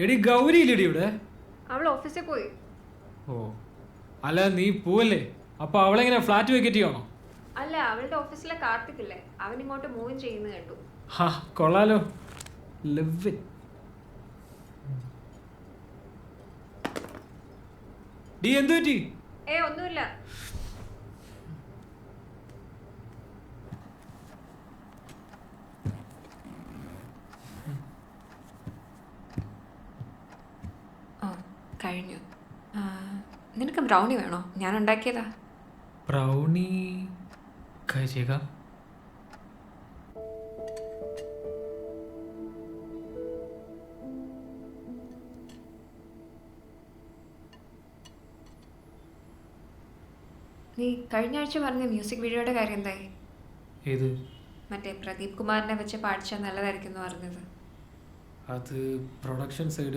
എടി ഗൗരി ഇല്ലടി ഇവിടെ? അവൾ ഓഫീസിൽ പോയി. ഓ അല്ല, നീ പോവല്ലേ? അപ്പൊ അവളെങ്ങനെ ഫ്ലാറ്റ് വെക്കറ്റ് ചെയ്യണോ? അല്ല, അവളുടെ ഓഫീസിലെ കാർത്തിക് ഇല്ലേ, അവൻ ഇങ്ങോട്ട് മൂവ് ചെയ്യുന്നത് കണ്ടു. ഹാ, കൊള്ളാലോ. Love it. ഡി എന്തു പറ്റി? ഒന്നുമില്ല. കഴിഞ്ഞു. നിനക്ക് ബ്രൗണി വേണോ? ഞാൻ ഉണ്ടാക്കിയതാ. ബ്രൗണി കഴിച്ചേക്കാം. നീ കഴിഞ്ഞ ആഴ്ച പറഞ്ഞ മ്യൂസിക് വീഡിയോയുടെ കാര്യം എന്തായി? ഏത്? മറ്റേ പ്രദീപ് കുമാറിനെ വെച്ച് പാടിച്ചാൽ നല്ലതായിരിക്കും എന്ന് പറഞ്ഞത്. അത് പ്രൊഡക്ഷൻ സൈഡ്